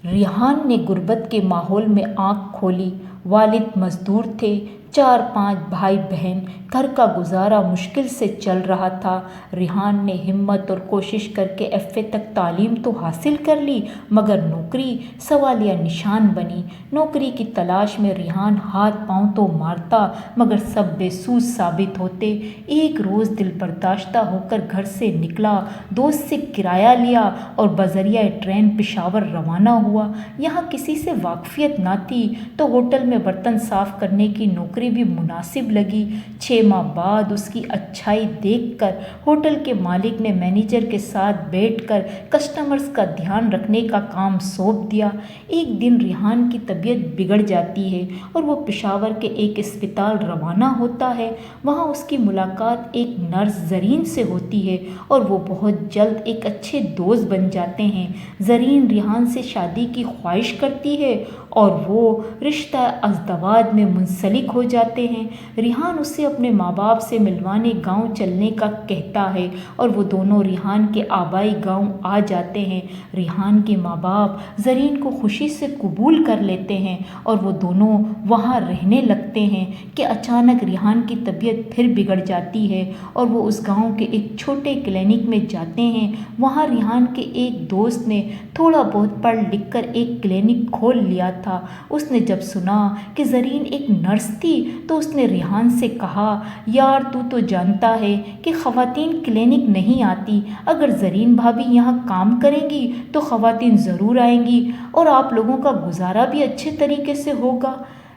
ریحان نے غربت کے ماحول میں آنکھ کھولی۔ والد مزدور تھے، 4-5 بھائی بہن، گھر کا گزارا مشکل سے چل رہا تھا۔ ریحان نے ہمت اور کوشش کر کے ایف اے تک تعلیم تو حاصل کر لی، مگر نوکری سوالیہ نشان بنی۔ نوکری کی تلاش میں ریحان ہاتھ پاؤں تو مارتا، مگر سب بے سود ثابت ہوتے۔ ایک روز دل برداشتہ ہو کر گھر سے نکلا، دوست سے کرایہ لیا اور بذریعہ ٹرین پشاور روانہ ہوا۔ یہاں کسی سے واقفیت نہ تھی تو ہوٹل میں برتن صاف کرنے کی نوکری بھی مناسب لگی۔ 6 ماہ بعد اس کی اچھائی دیکھ کر ہوٹل کے مالک نے مینیجر کے ساتھ بیٹھ کر کسٹمرز کا دھیان رکھنے کا کام سونپ دیا۔ ایک دن ریحان کی طبیعت بگڑ جاتی ہے اور وہ پشاور کے ایک اسپتال روانہ ہوتا ہے۔ وہاں اس کی ملاقات ایک نرس زرین سے ہوتی ہے اور وہ بہت جلد ایک اچھے دوست بن جاتے ہیں۔ زرین ریحان سے شادی کی خواہش کرتی ہے اور وہ رشتہ ازدواج میں منسلک ہو جاتے ہیں۔ ریحان اسے اپنے ماں باپ سے ملوانے گاؤں چلنے کا کہتا ہے اور وہ دونوں ریحان کے آبائی گاؤں آ جاتے ہیں۔ ریحان کے ماں باپ زرین کو خوشی سے قبول کر لیتے ہیں اور وہ دونوں وہاں رہنے لگتے ہیں کہ اچانک ریحان کی طبیعت پھر بگڑ جاتی ہے اور وہ اس گاؤں کے ایک چھوٹے کلینک میں جاتے ہیں۔ وہاں ریحان کے ایک دوست نے تھوڑا بہت پڑھ لکھ کر ایک کلینک کھول لیا تھا۔ اس نے جب سنا کہ زرین ایک نرس تھی تو اس نے ریحان سے کہا، یار تو جانتا ہے کہ خواتین کلینک نہیں آتی، اگر زرین بھابھی یہاں کام کریں گی تو خواتین ضرور آئیں گی اور آپ لوگوں کا گزارا بھی اچھے طریقے سے ہوگا۔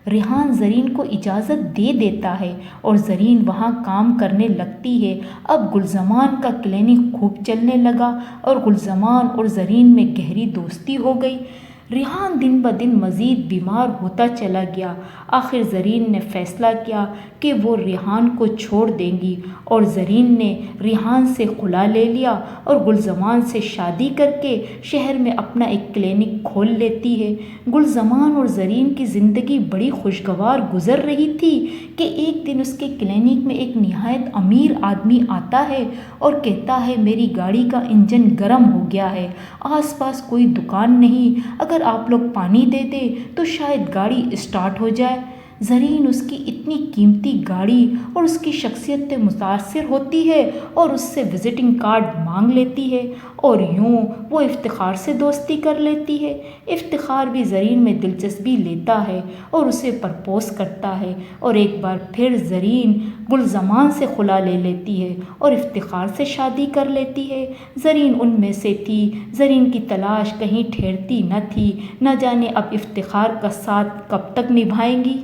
ریحان زرین کو اجازت دے دیتا ہے اور زرین وہاں کام کرنے لگتی ہے۔ اب گلزمان کا کلینک خوب چلنے لگا اور گلزمان اور زرین میں گہری دوستی ہو گئی۔ ریحان دن بدن مزید بیمار ہوتا چلا گیا۔ آخر زرین نے فیصلہ کیا کہ وہ ریحان کو چھوڑ دیں گی اور زرین نے ریحان سے خلا لے لیا اور گلزمان سے شادی کر کے شہر میں اپنا ایک کلینک کھول لیتی ہے۔ گلزمان اور زرین کی زندگی بڑی خوشگوار گزر رہی تھی کہ ایک دن اس کے کلینک میں ایک نہایت امیر آدمی آتا ہے اور کہتا ہے، میری گاڑی کا انجن گرم ہو گیا ہے، آس پاس کوئی دکان نہیں، اگر آپ لوگ پانی دے دیں تو شاید گاڑی اسٹارٹ ہو جائے۔ زرین اس کی اتنی قیمتی گاڑی اور اس کی شخصیت سے متاثر ہوتی ہے اور اس سے وزٹنگ کارڈ مانگ لیتی ہے اور یوں وہ افتخار سے دوستی کر لیتی ہے۔ افتخار بھی زرین میں دلچسپی لیتا ہے اور اسے پرپوز کرتا ہے اور ایک بار پھر زرین گلزمان سے خلا لے لیتی ہے اور افتخار سے شادی کر لیتی ہے۔ زرین ان میں سے تھی، زرین کی تلاش کہیں ٹھہرتی نہ تھی، نہ جانے اب افتخار کا ساتھ کب تک نبھائیں گی۔